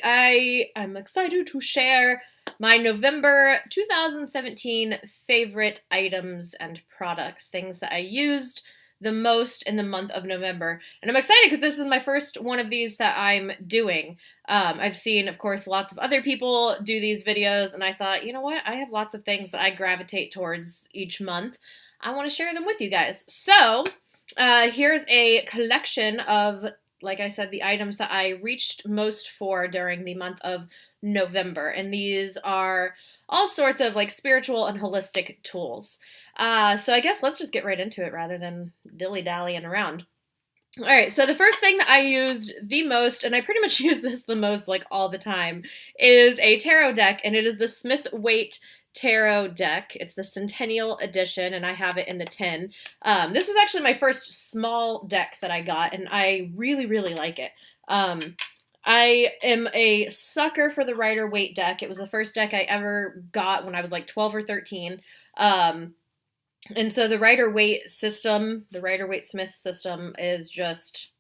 I'm excited to share my November 2017 favorite items and products, things that I used the most in the month of November. And I'm excited because this is my first one of these that I'm doing. I've seen, of course, lots of other people do these videos, and I thought, you know what? I have lots of things that I gravitate towards each month. I want to share them with you guys. So, here's a collection of, like I said, the items that I reached most for during the month of November. And these are all sorts of like spiritual and holistic tools. So I guess let's just get right into it rather than dilly-dallying around. All right, so the first thing that I used the most, and I pretty much use this the most like all the time, is a tarot deck, and it is the Smith Waite tarot deck. It's the Centennial edition, and I have it in the tin. This was actually my first small deck that I got, and I really, really like it. I am a sucker for the Rider-Waite deck. It was the first deck I ever got when I was like 12 or 13. And so the Rider-Waite system, the Rider-Waite-Smith system is just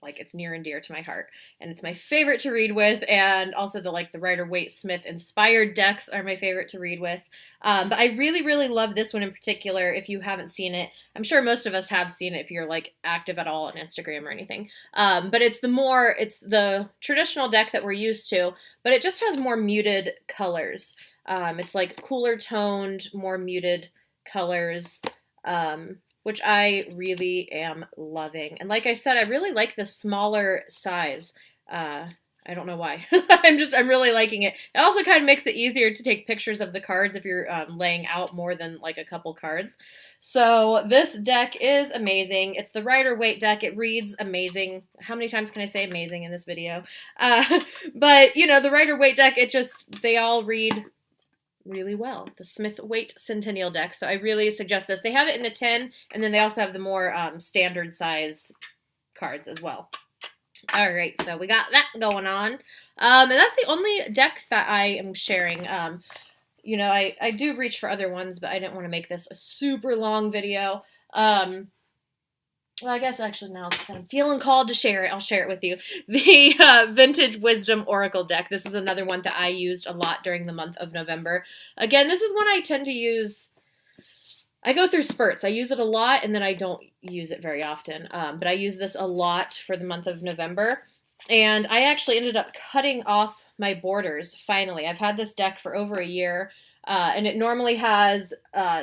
like, it's near and dear to my heart. And it's my favorite to read with. And also the Rider-Waite-Smith inspired decks are my favorite to read with. But I really, really love this one in particular. If you haven't seen it, I'm sure most of us have seen it if you're like active at all on Instagram or anything. But it's the traditional deck that we're used to, but it just has more muted colors. It's like cooler toned, more muted colors, which I really am loving. And like I said, I really like the smaller size. I don't know why. I'm really liking it. It also kind of makes it easier to take pictures of the cards if you're laying out more than like a couple cards. So this deck is amazing. It's the Rider-Waite deck. It reads amazing. How many times can I say amazing in this video? But you know, the Rider-Waite deck, they all read really well. The Smith Waite Centennial deck. So I really suggest this. They have it in the tin, and then they also have the more standard size cards as well. All right, so we got that going on. And that's the only deck that I am sharing. You know, I do reach for other ones, but I didn't want to make this a super long video. Well, I guess actually now that I'm feeling called to share it, I'll share it with you. The Vintage Wisdom Oracle deck. This is another one that I used a lot during the month of November. Again, this is one I tend to use. I go through spurts. I use it a lot, and then I don't use it very often. But I use this a lot for the month of November. And I actually ended up cutting off my borders, finally. I've had this deck for over a year, and it normally has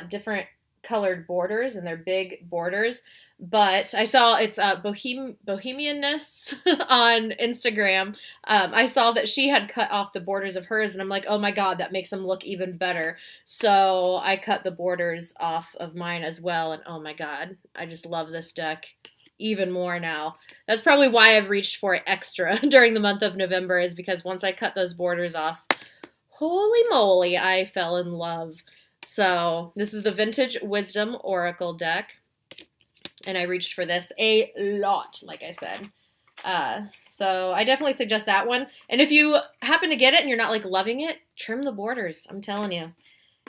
different colored borders, and they're big borders. But I saw it's Bohemianness on Instagram. I saw that she had cut off the borders of hers, and I'm like, oh my god, that makes them look even better. So I cut the borders off of mine as well, and oh my god, I just love this deck even more now. That's probably why I've reached for it extra during the month of November, is because once I cut those borders off, holy moly, I fell in love. So this is the Vintage Wisdom Oracle deck. And I reached for this a lot, like I said. So I definitely suggest that one. And if you happen to get it and you're not like loving it, trim the borders. I'm telling you,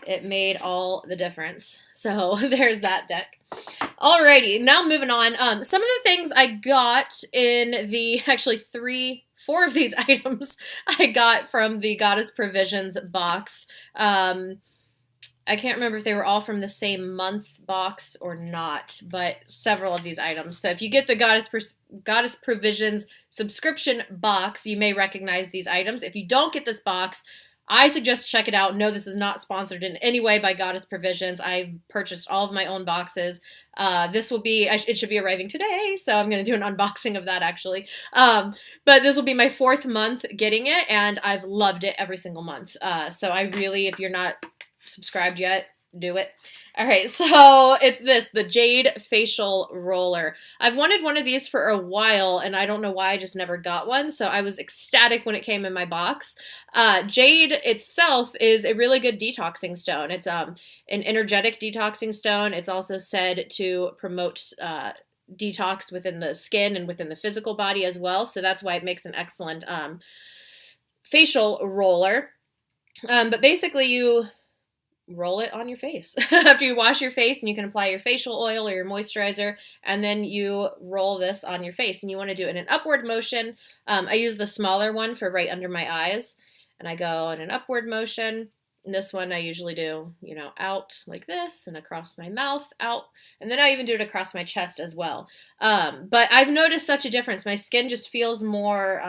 it made all the difference. So there's that deck. Alrighty, now moving on. Some of the things I got in the, actually 4 of these items I got from the Goddess Provisions box. I can't remember if they were all from the same month box or not, but several of these items. So if you get the Goddess Provisions subscription box, you may recognize these items. If you don't get this box, I suggest check it out. No, this is not sponsored in any way by Goddess Provisions. I've purchased all of my own boxes. It should be arriving today, so I'm going to do an unboxing of that actually. But this will be my 4th month getting it, and I've loved it every single month. So I really, if you're not subscribed yet, do it. All right, so it's the Jade facial roller. I've wanted one of these for a while, and I don't know why I just never got one, so I was ecstatic when it came in my box. Jade itself is a really good detoxing stone. It's an energetic detoxing stone. It's also said to promote detox within the skin and within the physical body as well, so that's why it makes an excellent facial roller. But basically roll it on your face. After you wash your face, and you can apply your facial oil or your moisturizer, and then you roll this on your face, and you want to do it in an upward motion. I use the smaller one for right under my eyes, and I go in an upward motion. And this one I usually do, out like this and across my mouth, out, and then I even do it across my chest as well. But I've noticed such a difference. My skin just feels more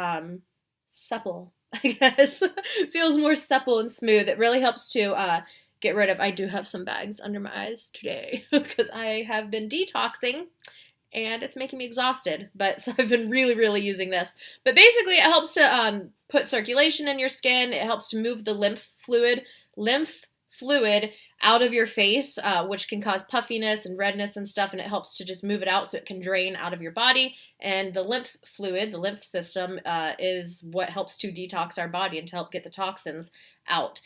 supple, I guess. Feels more supple and smooth. It really helps to get rid of, I do have some bags under my eyes today because I have been detoxing and it's making me exhausted. But so I've been really, really using this. But basically it helps to put circulation in your skin. It helps to move the lymph fluid out of your face, which can cause puffiness and redness and stuff, and it helps to just move it out so it can drain out of your body. And the lymph fluid, the lymph system, is what helps to detox our body and to help get the toxins out.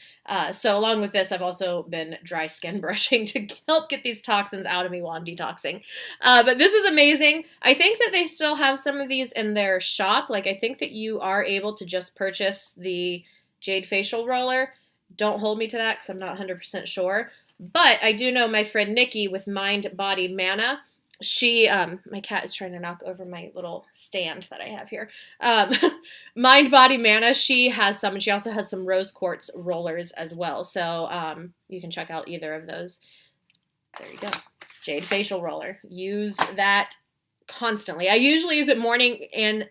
So along with this, I've also been dry skin brushing to help get these toxins out of me while I'm detoxing. But this is amazing. I think that they still have some of these in their shop. Like, I think that you are able to just purchase the Jade facial roller. Don't hold me to that because I'm not 100% sure. But I do know my friend Nikki with Mind Body Mana. She, my cat is trying to knock over my little stand that I have here. Mind Body Mana, she has some, and she also has some rose quartz rollers as well. So you can check out either of those. There you go. Jade facial roller. Use that constantly. I usually use it morning and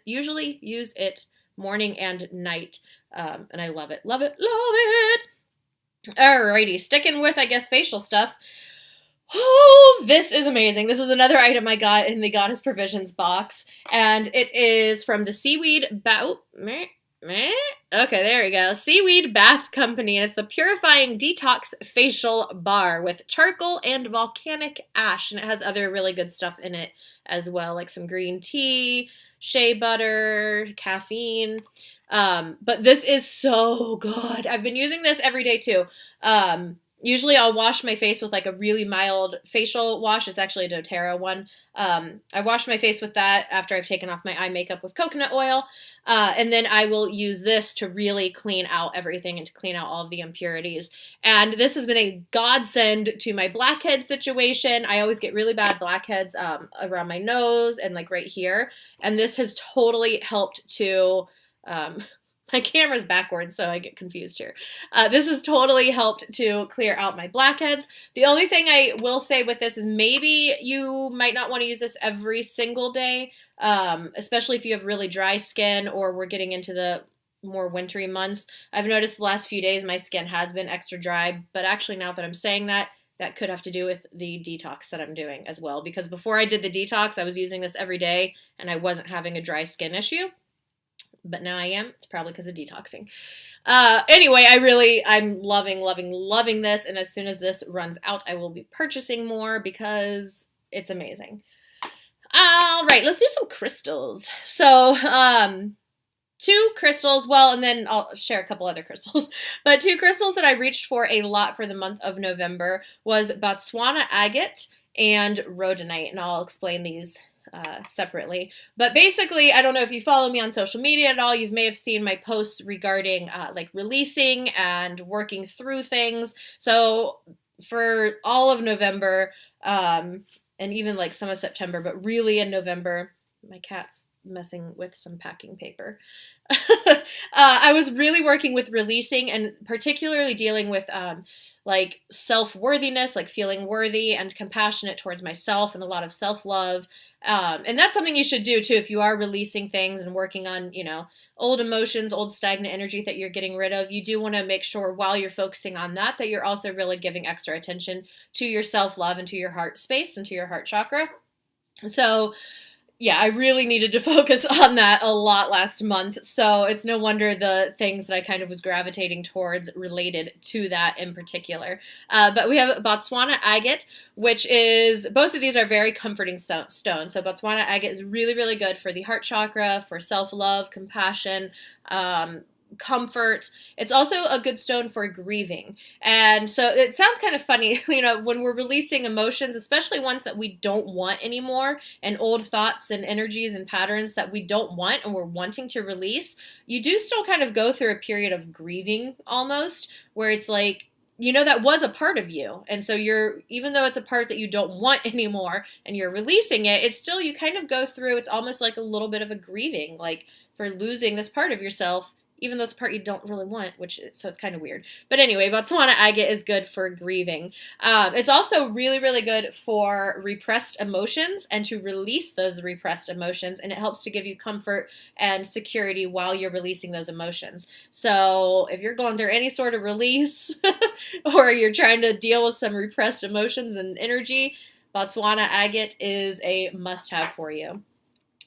night. And I love it, love it, love it. Alrighty, sticking with, I guess, facial stuff. Oh, this is amazing. This is another item I got in the Goddess Provisions box, and it is from the Seaweed Bath. Okay, there we go. Seaweed Bath Company, and it's the Purifying Detox Facial Bar with charcoal and volcanic ash, and it has other really good stuff in it as well, like some green tea, shea butter, caffeine. But this is so good. I've been using this every day too. Usually I'll wash my face with like a really mild facial wash. It's actually a doTERRA one. I wash my face with that after I've taken off my eye makeup with coconut oil. And then I will use this to really clean out everything and to clean out all of the impurities. And this has been a godsend to my blackhead situation. I always get really bad blackheads around my nose and like right here. And this has totally helped to... my camera's backwards, so I get confused here. This has totally helped to clear out my blackheads. The only thing I will say with this is maybe you might not want to use this every single day, especially if you have really dry skin or we're getting into the more wintry months. I've noticed the last few days my skin has been extra dry, but actually now that I'm saying that, that could have to do with the detox that I'm doing as well, because before I did the detox, I was using this every day and I wasn't having a dry skin issue. But now I am. It's probably because of detoxing. Anyway, I'm loving this. And as soon as this runs out, I will be purchasing more because it's amazing. All right, let's do some crystals. So, 2 crystals, well, and then I'll share a couple other crystals. But 2 crystals that I reached for a lot for the month of November was Swana Agate and rhodonite. And I'll explain these separately. But basically, I don't know if you follow me on social media at all, you may have seen my posts regarding like releasing and working through things. So for all of November, and even like some of September, but really in November, my cat's messing with some packing paper. I was really working with releasing and particularly dealing with like self-worthiness, like feeling worthy and compassionate towards myself and a lot of self-love. And that's something you should do too if you are releasing things and working on, old emotions, old stagnant energy that you're getting rid of. You do want to make sure while you're focusing on that, that you're also really giving extra attention to your self-love and to your heart space and to your heart chakra. So yeah, I really needed to focus on that a lot last month. So it's no wonder the things that I kind of was gravitating towards related to that in particular. But we have Swana Agate, which is, both of these are very comforting stones. So Swana Agate is really, really good for the heart chakra, for self-love, compassion, comfort. It's also a good stone for grieving. And so it sounds kind of funny, when we're releasing emotions, especially ones that we don't want anymore, and old thoughts and energies and patterns that we don't want and we're wanting to release, you do still kind of go through a period of grieving almost, where it's like that was a part of you. And so even though it's a part that you don't want anymore and you're releasing it, it's still, you kind of go through, it's almost like a little bit of a grieving, like for losing this part of yourself, even though it's a part you don't really want, so it's kind of weird. But anyway, Swana Agate is good for grieving. It's also really, really good for repressed emotions and to release those repressed emotions, and it helps to give you comfort and security while you're releasing those emotions. So if you're going through any sort of release or you're trying to deal with some repressed emotions and energy, Swana Agate is a must-have for you.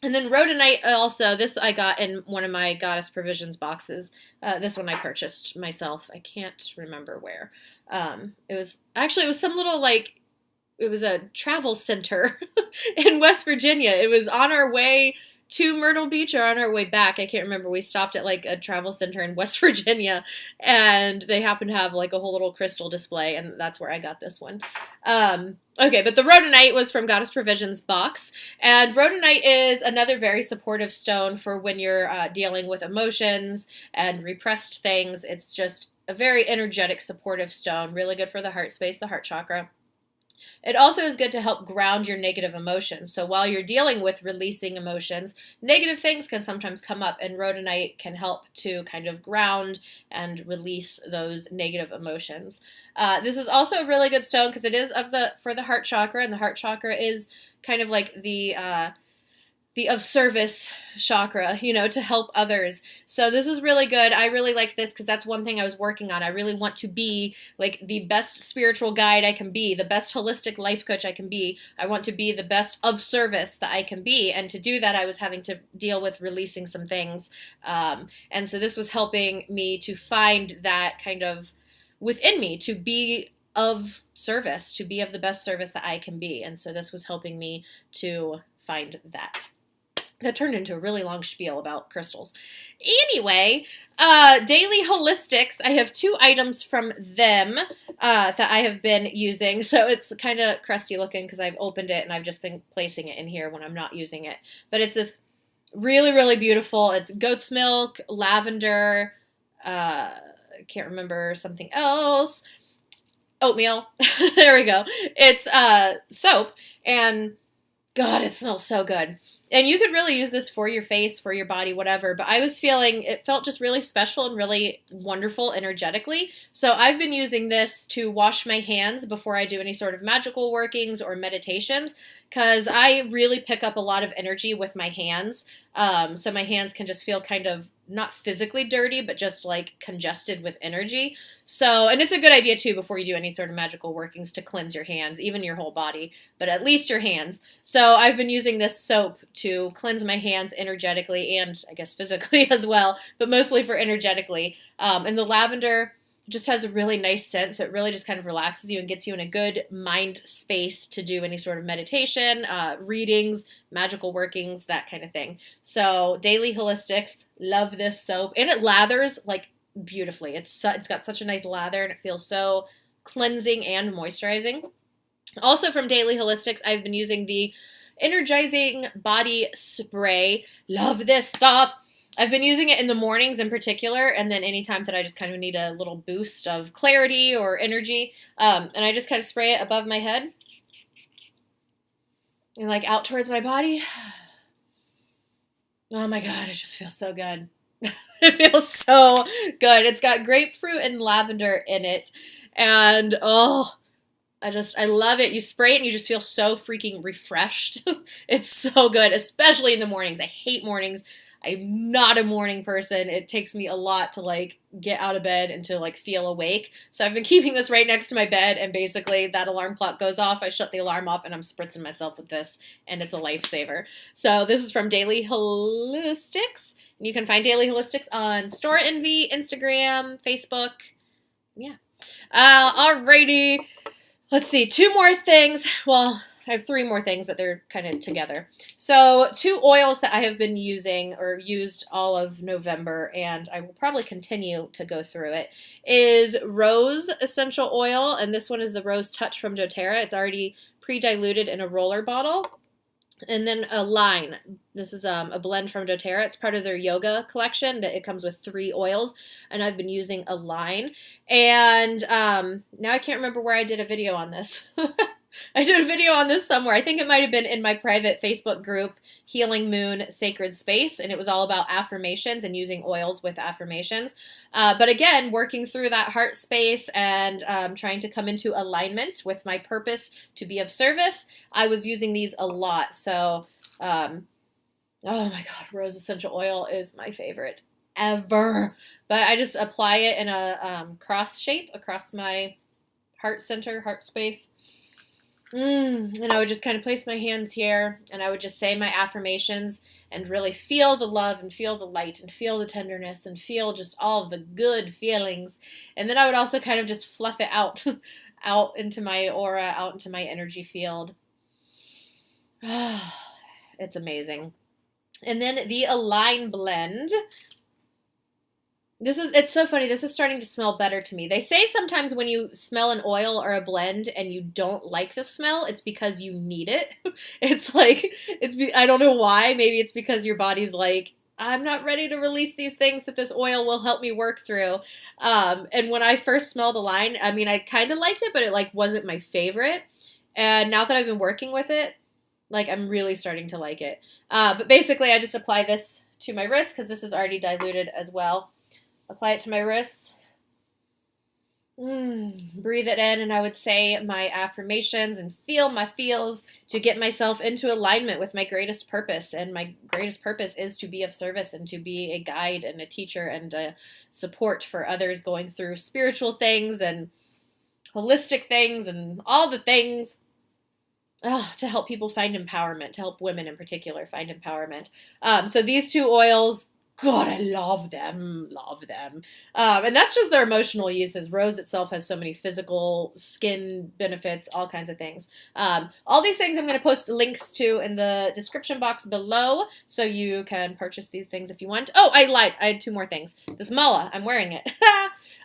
And then rhodonite also, this I got in one of my Goddess Provisions boxes. This one I purchased myself. I can't remember where. It was some little, it was a travel center in West Virginia. It was on our way to Myrtle Beach or on our way back. I can't remember. We stopped at a travel center in West Virginia, and they happened to have a whole little crystal display, and that's where I got this one. Okay, but the rhodonite was from Goddess Provisions box, and rhodonite is another very supportive stone for when you're dealing with emotions and repressed things. It's just a very energetic, supportive stone, really good for the heart space, the heart chakra. It also is good to help ground your negative emotions. So while you're dealing with releasing emotions, negative things can sometimes come up, and rhodonite can help to kind of ground and release those negative emotions. This is also a really good stone because it is for the heart chakra, and the heart chakra is kind of like the of service chakra, to help others. So this is really good. I really like this because that's one thing I was working on. I really want to be the best spiritual guide I can be, the best holistic life coach I can be. I want to be the best of service that I can be. And to do that, I was having to deal with releasing some things. And so this was helping me to find that kind of within me, to be of service, to be of the best service that I can be. And so this was helping me to find that. That turned into a really long spiel about crystals. Anyway, Daily Holistics, I have 2 items from them that I have been using. So it's kind of crusty looking because I've opened it and I've just been placing it in here when I'm not using it. But it's this really, really beautiful, it's goat's milk, lavender, I can't remember something else, oatmeal. There we go. It's soap, and God, it smells so good. And you could really use this for your face, for your body, whatever. But I was feeling, it felt just really special and really wonderful energetically. So I've been using this to wash my hands before I do any sort of magical workings or meditations, because I really pick up a lot of energy with my hands. So my hands can just feel kind of not physically dirty, but just congested with energy. So, and it's a good idea too before you do any sort of magical workings to cleanse your hands, even your whole body, but at least your hands. So I've been using this soap to cleanse my hands energetically and I guess physically as well, but mostly for energetically. And the lavender just has a really nice scent, so it really just kind of relaxes you and gets you in a good mind space to do any sort of meditation, readings, magical workings, that kind of thing. So Daily Holistics, love this soap, and it lathers beautifully. It's got such a nice lather, and it feels so cleansing and moisturizing. Also from Daily Holistics, I've been using the Energizing Body Spray. Love this stuff. I've been using it in the mornings in particular, and then anytime that I just kind of need a little boost of clarity or energy, and I just kind of spray it above my head and out towards my body. Oh my God, it just feels so good. It feels so good. It's got grapefruit and lavender in it, and I love it. You spray it and you just feel so freaking refreshed. It's so good, especially in the mornings. I hate mornings. I'm not a morning person. It takes me a lot to get out of bed and to feel awake. So I've been keeping this right next to my bed, and basically that alarm clock goes off, I shut the alarm off, and I'm spritzing myself with this, and it's a lifesaver. So this is from Daily Holistics. You can find Daily Holistics on Store Envy, Instagram, Facebook. Yeah. Alrighty. Let's see. 2 more things. Well, I have 3 more things, but they're kind of together. So 2 oils that I have been using or used all of November, and I will probably continue to go through it, is Rose Essential Oil, and this one is the Rose Touch from doTERRA. It's already pre-diluted in a roller bottle. And then a line. This is a blend from doTERRA. It's part of their yoga collection. That it comes with 3 oils, and I've been using a line. And now I can't remember where I did a video on this. I did a video on this somewhere. I think it might have been in my private Facebook group, Healing Moon Sacred Space, and it was all about affirmations and using oils with affirmations. But again, working through that heart space and trying to come into alignment with my purpose to be of service, I was using these a lot. So, oh my God, rose essential oil is my favorite ever. But I just apply it in a cross shape across my heart center, heart space. And I would just kind of place my hands here, and I would just say my affirmations and really feel the love and feel the light and feel the tenderness and feel just all of the good feelings. And then I would also kind of just fluff it out, out into my aura, out into my energy field. It's amazing. And then the Align blend. It's so funny. This is starting to smell better to me. They say sometimes when you smell an oil or a blend and you don't like the smell, it's because you need it. It's like, I don't know why. Maybe it's because your body's like, I'm not ready to release these things that this oil will help me work through. And when I first smelled Align, I mean, I kind of liked it, but it like wasn't my favorite. And now that I've been working with it, like I'm really starting to like it. But basically I just apply this to my wrist because this is already diluted as well. Apply it to my wrists. Breathe it in, and I would say my affirmations and feel my feels to get myself into alignment with my greatest purpose. And my greatest purpose is to be of service and to be a guide and a teacher and a support for others going through spiritual things and holistic things and all the things. To help people find empowerment, to help women in particular find empowerment. So these 2 oils, God, I love them. And that's just their emotional uses. Rose itself has so many physical, skin benefits, all kinds of things. All these things I'm going to post links to in the description box below, so you can purchase these things if you want. Oh, I lied. I had 2 more things. This mala, I'm wearing it.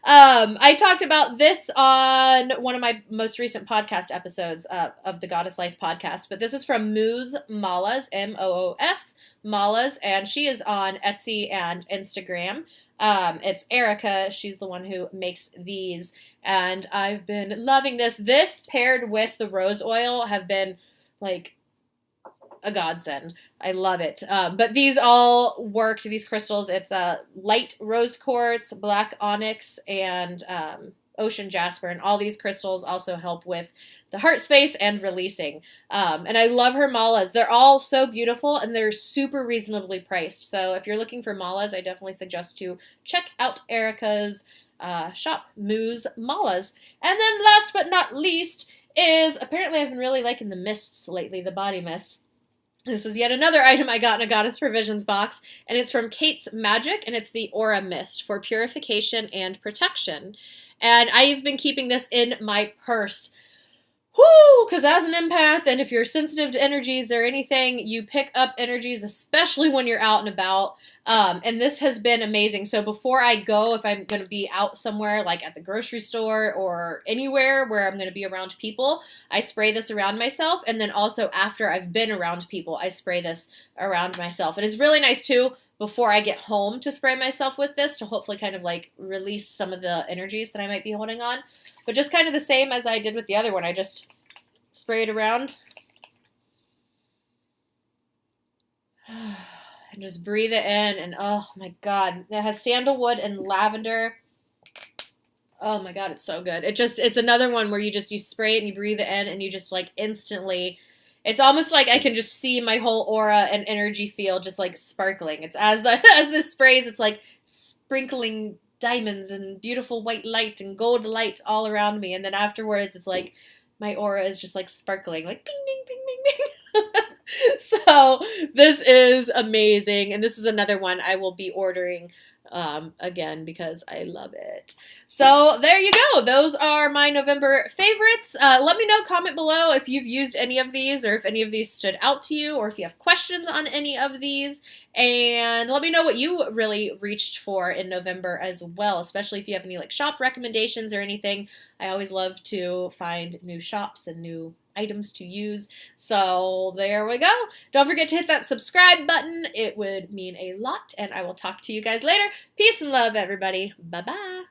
I talked about this on one of my most recent podcast episodes of the Goddess Life podcast, but this is from Moos Malas, Moos Malas, and she is on Etsy and Instagram. It's Erica. She's the one who makes these, and I've been loving this. This paired with the rose oil have been like a godsend. I love it. But these all worked, these crystals. It's light rose quartz, black onyx, and ocean jasper, and all these crystals also help with the heart space and releasing. And I love her malas. They're all so beautiful, and they're super reasonably priced. So if you're looking for malas, I definitely suggest to check out Erica's shop, Moos Malas. And then last but not least is, apparently I've been really liking the mists lately, the body mists. This is yet another item I got in a Goddess Provisions box, and it's from Kate's Magic, and it's the Aura Mist for purification and protection. And I've been keeping this in my purse. Whoo! Because as an empath, and if you're sensitive to energies or anything, you pick up energies, especially when you're out and about. And this has been amazing. So before I go, if I'm going to be out somewhere, like at the grocery store or anywhere where I'm going to be around people, I spray this around myself. And then also after I've been around people, I spray this around myself. And it's really nice too, before I get home, to spray myself with this to hopefully kind of like release some of the energies that I might be holding on. But just kind of the same as I did with the other one. I just spray it around. And just breathe it in. And oh my God. It has sandalwood and lavender. Oh my God, it's so good. It's another one where you spray it and you breathe it in and you just like instantly, it's almost like I can just see my whole aura and energy field just like sparkling. It's as this sprays, it's like sprinkling diamonds and beautiful white light and gold light all around me. And then afterwards, it's like my aura is just like sparkling, like bing, bing, bing, bing, bing. So this is amazing. And this is another one I will be ordering again, because I love it. So there you go. Those are my November favorites. Let me know, comment below if you've used any of these or if any of these stood out to you or if you have questions on any of these. And let me know what you really reached for in November as well, especially if you have any like shop recommendations or anything. I always love to find new shops and new items to use. So there we go. Don't forget to hit that subscribe button. It would mean a lot, and I will talk to you guys later. Peace and love, everybody. Bye-bye.